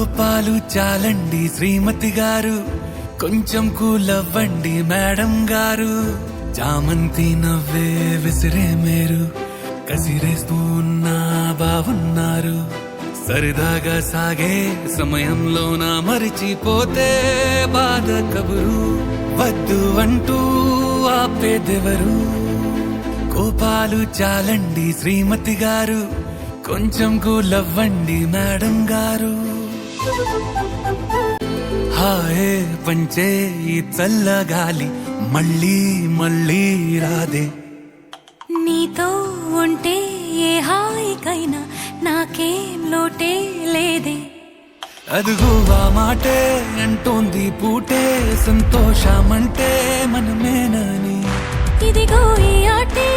కోపాలు చాలండి శ్రీమతి గారు, కొంచెం కూలవ్వండి మేడం గారు. చామంతి నవ్వే విసిరే మేరు, కసిరేస్తూ ఉన్నా బావున్నారు. సరదాగా సాగే సమయంలోన మరిచిపోతే బాధ కబురు, వద్దు అంటూ ఆపేదెవరు. కోపాలు చాలండి శ్రీమతి గారు, కొంచెం కూలవ్వండి మేడం గారు. హాయే పంచే ఈ చల్లగాలి మళ్ళీ మళ్ళీ రాదే. నీతో ఉంటే ఏ హాయికైనా నాకేం లోటే లేదే. అదుగు ఆ మాటే అంటోంది పూటే, సంతోషమంటే మనమేనని. ఇదిగో ఈ ఆటే